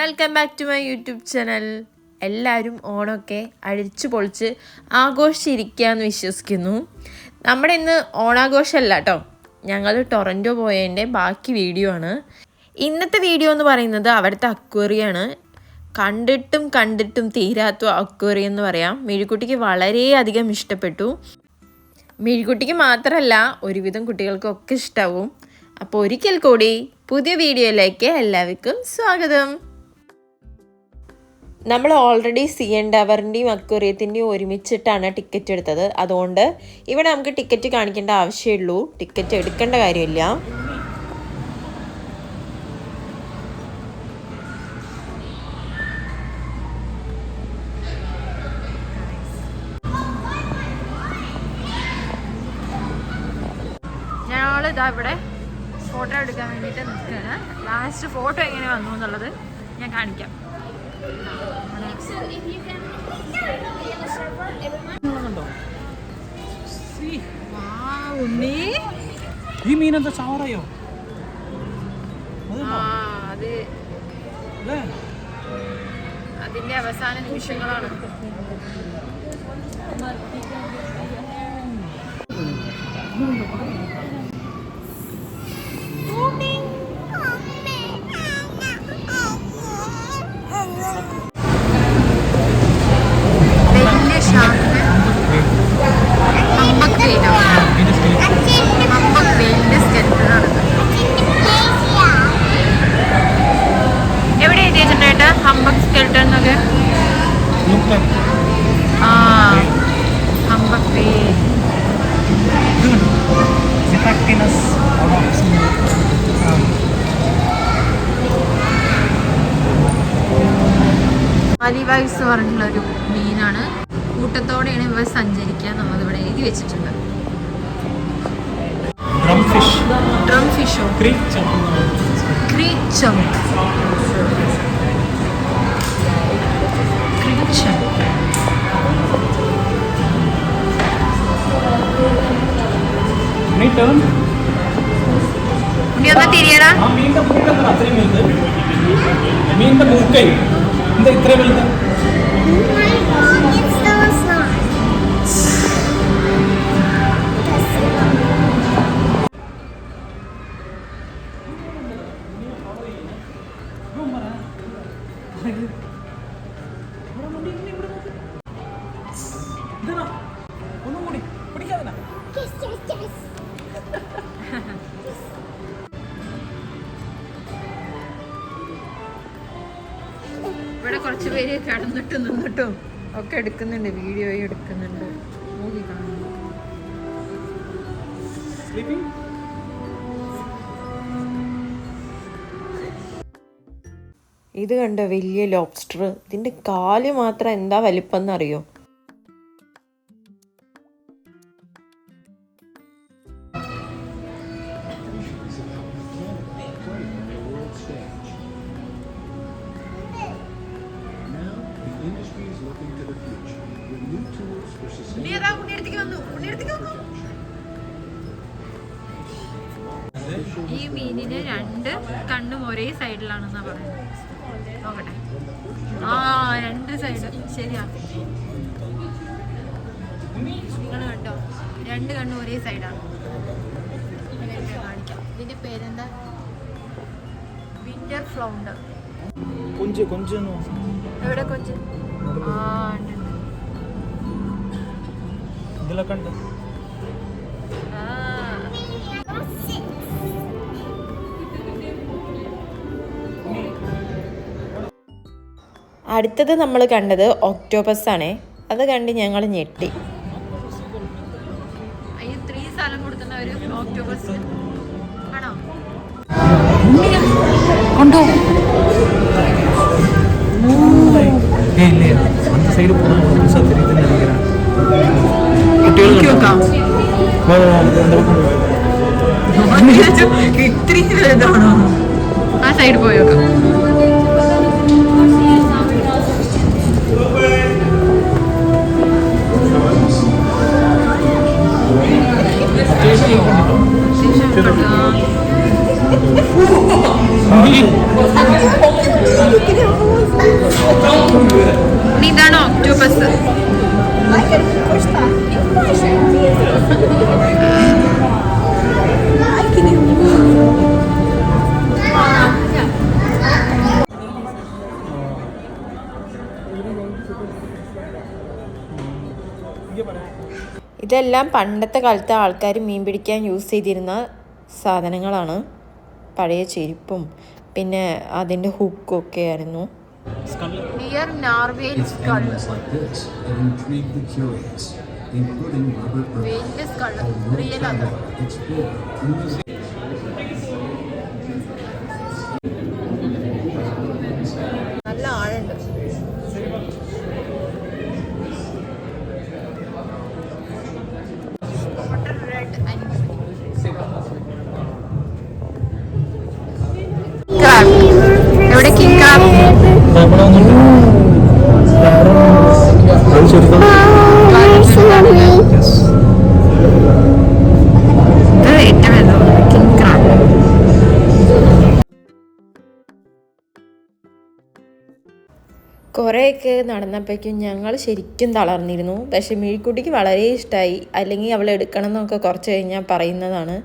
Welcome back to my YouTube channel. എല്ലാവരും ഓണമൊക്കെ അടിച്ചു പൊളിച്ച് ആഘോഷിച്ചിരിക്കുകയെന്ന് വിശ്വസിക്കുന്നു. നമ്മുടെ ഇന്ന് ഓണാഘോഷമല്ല കേട്ടോ, ഞങ്ങൾ ടൊറൻറ്റോ പോയതിൻ്റെ ബാക്കി വീഡിയോ ആണ്. ഇന്നത്തെ വീഡിയോ എന്ന് പറയുന്നത് അവിടുത്തെ അക്വേറിയമാണ്. കണ്ടിട്ടും തീരാത്ത അക്വേറിയം എന്ന് പറയാം. മിഴിക്കുട്ടിക്ക് വളരെയധികം ഇഷ്ടപ്പെട്ടു. മിഴിക്കുട്ടിക്ക് മാത്രമല്ല, ഒരുവിധം കുട്ടികൾക്കൊക്കെ ഇഷ്ടാവും. അപ്പോൾ ഒരിക്കൽ കൂടി പുതിയ വീഡിയോയിലേക്ക് എല്ലാവർക്കും സ്വാഗതം. നമ്മൾ ഓൾറെഡി CN ടവറിൻ്റെയും അക്വേറിയത്തിൻ്റെയും ഒരുമിച്ചിട്ടാണ് ടിക്കറ്റ് എടുത്തത്. അതുകൊണ്ട് ഇവിടെ നമുക്ക് ടിക്കറ്റ് കാണിക്കേണ്ട ആവശ്യമുള്ളൂ, ടിക്കറ്റ് എടുക്കേണ്ട കാര്യമില്ല. ഞങ്ങളിതാ ഇവിടെ ഫോട്ടോ എടുക്കാൻ വേണ്ടിയിട്ട് നിൽക്കുകയാണ്. ലാസ്റ്റ് ഫോട്ടോ എങ്ങനെ വന്നു എന്നുള്ളത് ഞാൻ കാണിക്കാം. ഈ മീനെന്താ ചാവറയോ? അത് അതിന്റെ അവസാന നിമിഷങ്ങളാണ്. എവിടെ എത്തിയിട്ടുണ്ട് ഹംബക് സ്കെൽട്ടൺ എന്നൊക്കെ? ഹംബക് വേ. അലിവൈസ് എന്ന് പറഞ്ഞിട്ടുള്ളൊരു മീനാണ്. കൂട്ടത്തോടെയാണ് ഇവ സഞ്ചരിക്കുക. നമ്മളിവിടെ എഴുതി വെച്ചിട്ടുണ്ട്. ഡ്രം ഫിഷോ? ക്രീച്ചം. തിരിയടാ. മീനിന്റെ മൂക്കൈ എന്താ ഇത്ര വലുത്? ഇവിടെ കുറച്ച് പേര് കിടന്നിട്ടും നിന്നിട്ടും ഒക്കെ എടുക്കുന്നുണ്ട്, വീഡിയോ എടുക്കുന്നുണ്ട്. മൂവി കാണുന്നു. ഇത് കണ്ടോ, വലിയ ലോബ്സ്റ്റർ. ഇതിന്റെ കാല് മാത്രം എന്താ വലിപ്പം എന്നറിയോ? ഈ മീനിന് 2 കണ്ണും ഒരേ സൈഡിലാണെന്നാ പറയുന്നത്. നോക്കട്ടെ. 2 സൈഡ് ശരിയാ. നിങ്ങൾ കണ്ടോ, 2 കണ്ണും ഒരേ സൈഡാണ്. കാണിക്കാം. ഇതിന്റെ പേരെന്താ? Winter flounder. എവിടെ കൊഞ്ച്? അടുത്തത് നമ്മൾ കണ്ടത് ഒക്ടോപസ് ആണ്. അത് കണ്ട് ഞങ്ങൾ ഞെട്ടി. ആ സൈഡ് പോയോക്കാം. ഇതെല്ലാം പണ്ടത്തെ കാലത്തെ ആൾക്കാർ മീൻ പിടിക്കാൻ യൂസ് ചെയ്തിരുന്ന സാധനങ്ങളാണ്. പഴയ ചെരുപ്പും പിന്നെ അതിൻ്റെ ഹുക്കും ഒക്കെ ആയിരുന്നു. Near narwhal skull. വലിയ സ്കൾ റിയൽ ആണ്. നല്ല ആഴുണ്ട്. എവിടെ കുറേയൊക്കെ നടന്നപ്പോഴേക്കും ഞങ്ങൾ ശരിക്കും തളർന്നിരുന്നു. പക്ഷെ മിഴിക്കുട്ടിക്ക് വളരെ ഇഷ്ടമായി. അല്ലെങ്കിൽ അവൾ എടുക്കണം എന്നൊക്കെ കുറച്ച് കഴിഞ്ഞാൽ പറയുന്നതാണ്.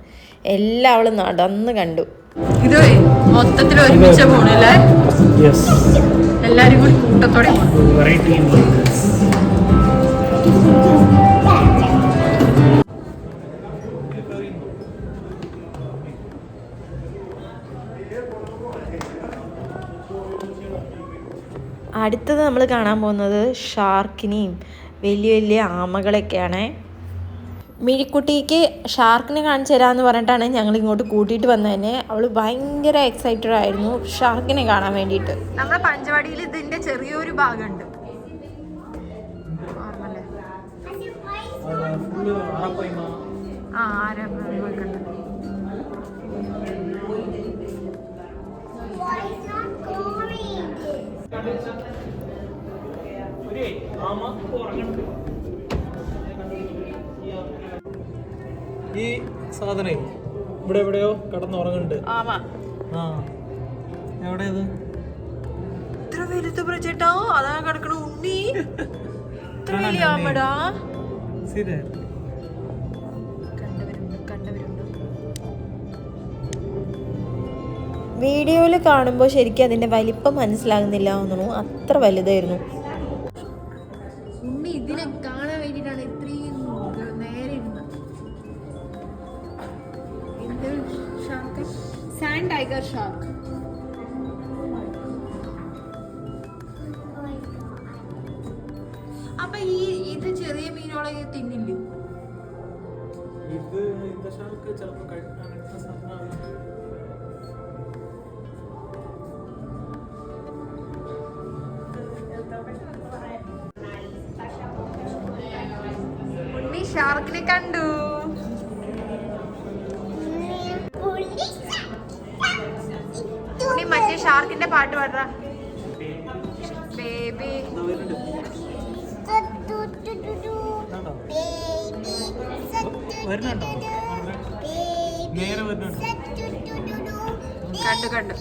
എല്ലാം അവൾ നടന്ന് കണ്ടു. ഇത് മൊത്തത്തിൽ ഒരുമിച്ച പോണല്ലേ, എല്ലാരും കൂടി കൂട്ടത്തോടെ അടുത്തത് നമ്മൾ കാണാൻ പോകുന്നത് ഷാർക്കിനെയും വലിയ വലിയ ആമകളൊക്കെയാണ്. മിഴിക്കുട്ടിക്ക് ഷാർക്കിനെ കാണിച്ചു തരാമെന്ന് പറഞ്ഞിട്ടാണ് ഞങ്ങൾ ഇങ്ങോട്ട് കൂട്ടിയിട്ട് വന്നതന്നെ. അവൾ ഭയങ്കര എക്സൈറ്റഡ് ആയിരുന്നു ഷാർക്കിനെ കാണാൻ വേണ്ടിയിട്ട്. നമ്മുടെ പഞ്ചവാടിയിൽ ഇതിൻ്റെ ചെറിയൊരു ഭാഗമുണ്ട്. ഈ സാധനം ഇവിടെ എവിടെയോ കടന്നുറങ്ങുന്നുണ്ട്. എവിടെയത്? ഇത്ര വലുത് പ്രചേട്ടാ, അതാ കിടക്കണ ഉണ്ണി. ഇത്ര വലിയ ആമടാ. വീഡിയോയിൽ കാണുമ്പോൾ ശരിക്കും അതിന്റെ വലിപ്പം മനസ്സിലാകുന്നില്ല തോന്നുന്നു. അത്ര വലുതായിരുന്നു. ഉണ്ണി ഇതിനെ കാണാൻ വേണ്ടിയിട്ടാണ് ഇത്രയും നേരെ ഇരുന്നത്. Shark, sand tiger shark. അപ്പൊ ഇത് ചെറിയ മീനുകളെ തിന്നില്ലേ? ഇത് ഷാർക്ക് ചിലപ്പോൾ കഴിക്കാൻ ഷാർക്കിനെ കണ്ടു. മറ്റേ ഷാർക്കിന്റെ പാട്ട് പാടാ. ബേബി വരുന്നുണ്ടോ? നേരെ വരുന്നുണ്ടോ? കണ്ടു കണ്ടു.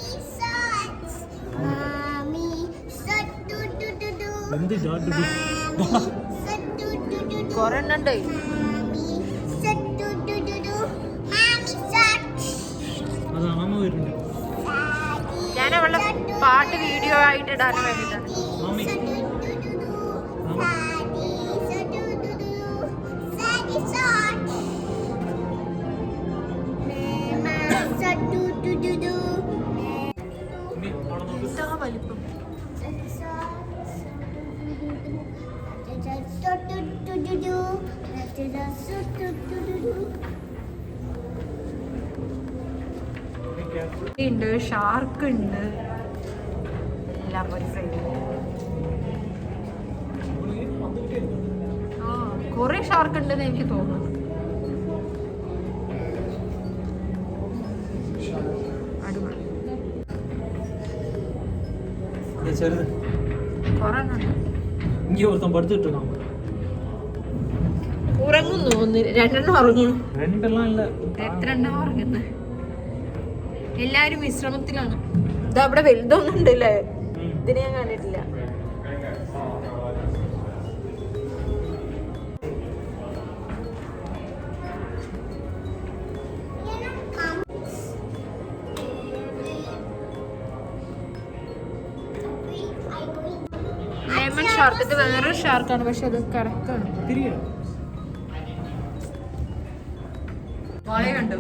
എന്ത് കൊറേ എണ്ണുണ്ട്. ഞാൻ അവളുടെ പാട്ട് വീഡിയോ ആയിട്ട് ഇടാൻ വേണ്ടിയിട്ടാണ്. വലിപ്പം ഉണ്ട്, ഷാർക്ക് ഉണ്ട്, എല്ലാം ഒരു ഫ്രെയിം. ആ കുറെ ഷാർക്ക് ഉണ്ടെന്ന് എനിക്ക് തോന്നുന്നു. അടിപൊളി. ഉറങ്ങുന്നു. രണ്ടെണ്ണം ഉറങ്ങുന്നു. എത്ര എണ്ണം ഉറങ്ങുന്നു? എല്ലാരും വിശ്രമത്തിലാണ്. ഇതവിടെ വലുതൊന്നും ഉണ്ടല്ലേ? ഇതിനെ ഞാൻ കണ്ടിട്ടില്ല. Lemon shark. ഇത് വേറൊരു ഷാർക്കാണ്, പക്ഷെ അത് കിടക്കാണ്. വായ കണ്ടു.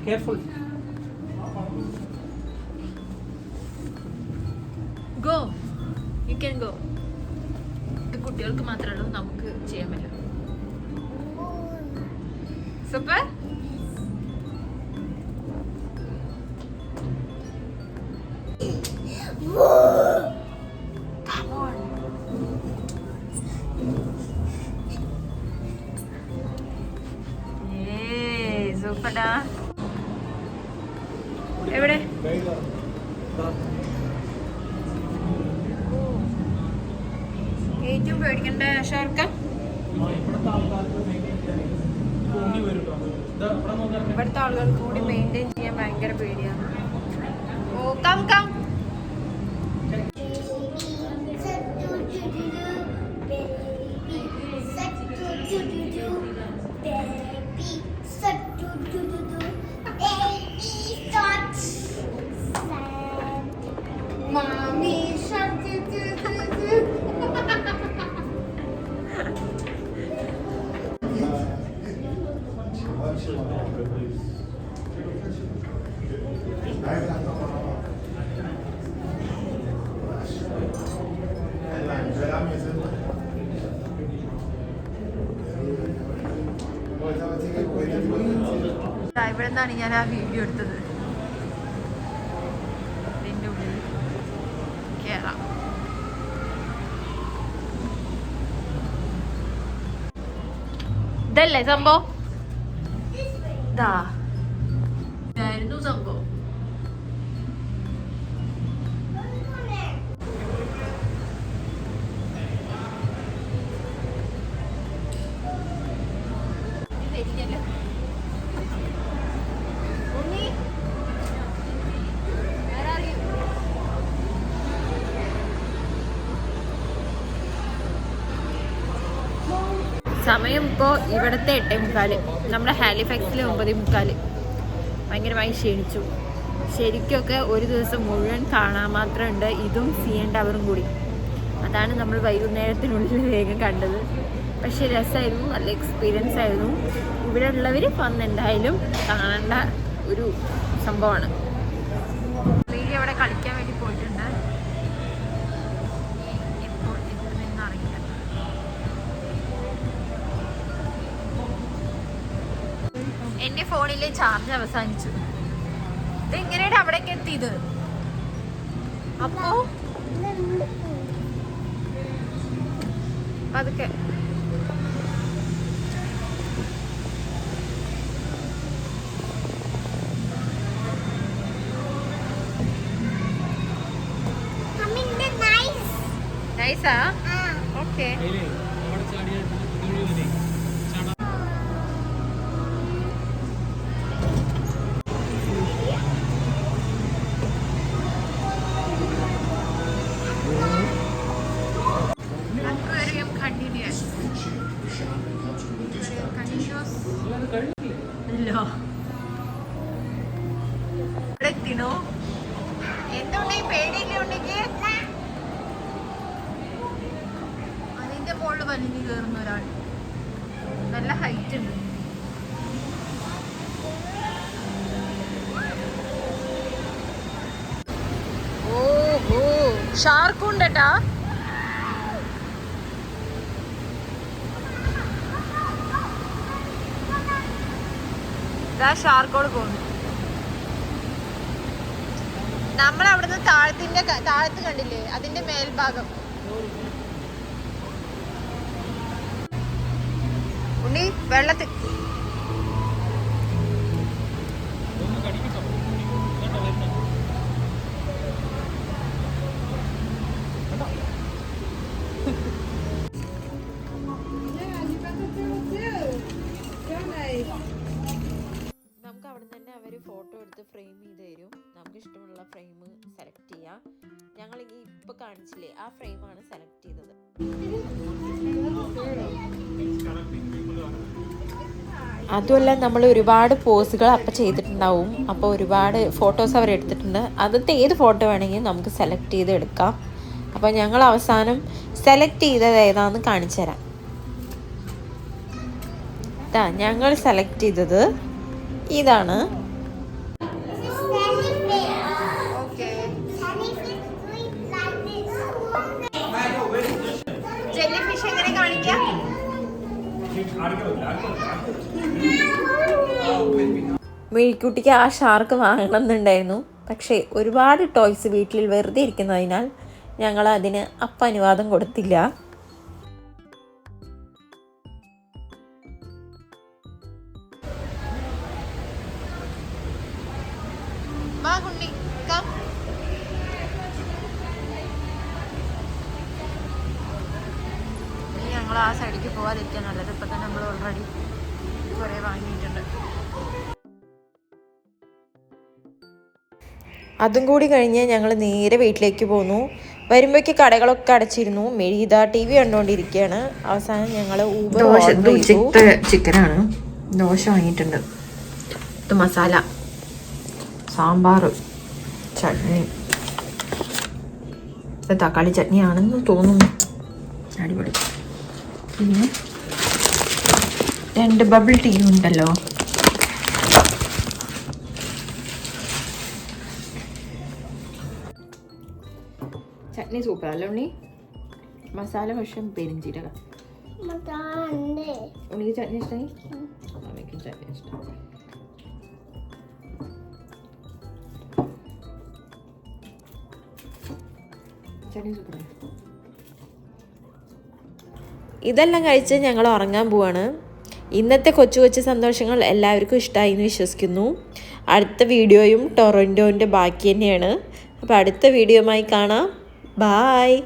Careful. Go, you can go. ഇത് കുട്ടികൾക്ക് മാത്രമേ ഉള്ളൂ, നമുക്ക് ചെയ്യാൻ പറ്റില്ല. സൂപ്പർ. സൂപ്പർടാ. എവിടെ? ഏറ്റവും പേടിക്കണ്ട ഷാർക്ക ഇവിടുത്തെ ആളുകൾക്ക് കൂടി മെയിൻറ്റെയിൻ ചെയ്യാൻ ഭയങ്കര പേടിയാണ്. Oh come come. Mommy shark do do do do. ഇവിടെ നിന്നാണ് ഞാൻ ആ വീഡിയോ എടുത്തത്. ഇതിൻ്റെ ഉള്ളിൽ കേറാം. ഇതല്ലേ സംഭവം? ഇതാ ഇതായിരുന്നു സംഭവം. സമയം ഇപ്പോൾ ഇവിടുത്തെ 8:45, നമ്മുടെ ഹാലിഫാക്സിൽ 9:45. ഭയങ്കരമായി ക്ഷീണിച്ചു. ശരിക്കൊക്കെ ഒരു ദിവസം മുഴുവൻ കാണാൻ മാത്രമുണ്ട്, ഇതും CN ടവറും കൂടി. അതാണ് നമ്മൾ വൈകുന്നേരത്തിനുള്ളിൽ വേഗം കണ്ടത്. പക്ഷെ രസമായിരുന്നു, നല്ല എക്സ്പീരിയൻസ് ആയിരുന്നു. ഇവിടെ ഉള്ളവർ വന്ന് എന്തായാലും കാണേണ്ട ഒരു സംഭവമാണ്. വീഡിയോ അവിടെ കളിക്കാൻ വേണ്ടി പോയിട്ടുണ്ട്. ഇപ്പോൾ ഇവിടെ നിന്ന് അറിയില്ല. എൻ്റെ ഫോണിലെ ചാർജ് അവസാനിച്ചു. ഇത് എങ്ങനെയാണ് അവിടേക്ക് എത്തിയത്? അപ്പോ അതൊക്കെ നൈസാ. ഓക്കെ. എത്തിനോ എന്തുകൊണ്ട് പേടിയില്ലേ ഉണ്ടെങ്കിൽ അതിന്റെ മുകളിൽ വലിഞ്ഞു കയറുന്ന ഒരാൾ. നല്ല ഹൈറ്റ് ഉണ്ട്. ഓഹോ ഷാർക്കും ഉണ്ടട്ടാ. ഷാർക്കോട് പോകുന്നു. നമ്മൾ അവിടുന്ന് താഴത്ത് കണ്ടില്ലേ, അതിന്റെ മേൽഭാഗം. ഉണ്ണി വെള്ളത്തിൽ നമുക്ക് അവിടെ തന്നെ എടുത്ത് ഫ്രെയിം ചെയ്ത് തരും. നമുക്ക് ഇഷ്ടമുള്ള ഫ്രെയിം സെലക്ട് ചെയ്യാം. ഞങ്ങൾ ഇപ്പോൾ കാണിച്ചില്ലേ ആ ഫ്രെയിമാണ് സെലക്ട് ചെയ്തത്. അതുമല്ല നമ്മൾ ഒരുപാട് പോസുകൾ അപ്പം ചെയ്തിട്ടുണ്ടാവും. അപ്പോൾ ഒരുപാട് ഫോട്ടോസ് അവർ എടുത്തിട്ടുണ്ട്. അതിലത്തെ ഏത് ഫോട്ടോ വേണമെങ്കിലും നമുക്ക് സെലക്ട് ചെയ്ത് എടുക്കാം. അപ്പോൾ ഞങ്ങൾ അവസാനം സെലക്ട് ചെയ്തത് ഏതാണെന്ന് കാണിച്ചു തരാം. ഞങ്ങൾ സെലക്ട് ചെയ്തത് ഇതാണ്. ജെല്ലിഫിഷ് എങ്ങനെ കാണിക്കാം? മിഴിക്കുട്ടിക്ക് ആ ഷാർക്ക് വാങ്ങണമെന്നുണ്ടായിരുന്നു. പക്ഷേ ഒരുപാട് ടോയ്സ് വീട്ടിൽ വെറുതെ ഇരിക്കുന്നതിനാൽ ഞങ്ങൾ അതിന് അപ്പം അനുവാദം കൊടുത്തില്ല. ഞങ്ങൾ ആ സൈഡിലേക്ക് പോകാതിരിക്കാൻ നല്ലത്. ഇപ്പം തന്നെ നമ്മൾ ഓൾറെഡി കുറേ വാങ്ങിയിട്ടുണ്ട്. അതും കൂടി കഴിഞ്ഞ് ഞങ്ങൾ നേരെ വീട്ടിലേക്ക് പോന്നു. വരുമ്പോഴേക്ക് കടകളൊക്കെ അടച്ചിരുന്നു. മെഴുകിത TV കണ്ടുകൊണ്ടിരിക്കുകയാണ്. അവസാനം ഞങ്ങൾ ചിക്കനാണ്. ദോശ വാങ്ങിയിട്ടുണ്ട്. ഇത് മസാല, സാമ്പാർ, ചട്നി. ഇത് തക്കാളി ചട്നിയാണെന്ന് തോന്നുന്നു. അടിപൊളി. പിന്നെ 2 ബബിൾ ടീ ഉണ്ടല്ലോ. ചട്നി സൂപ്പർ അല്ലേ ഉണ്ണി? മസാല പക്ഷേ പെരിഞ്ചീരകം. ഉണ്ണിക്ക് ചട്നി ഇഷ്ടമായി? അമ്മയ്ക്കും ചട്നി ഇഷ്ടം. ചട്നി സൂപ്പർ. ഇതെല്ലാം കഴിച്ച് ഞങ്ങൾ ഉറങ്ങാൻ പോവാണ്. ഇന്നത്തെ കൊച്ചു കൊച്ചു സന്തോഷങ്ങൾ എല്ലാവർക്കും ഇഷ്ടമായി എന്ന് വിശ്വസിക്കുന്നു. അടുത്ത വീഡിയോയും ടൊറൻറ്റോൻ്റെ ബാക്കി തന്നെയാണ്. അപ്പോൾ അടുത്ത വീഡിയോയുമായി കാണാം. ബായ്.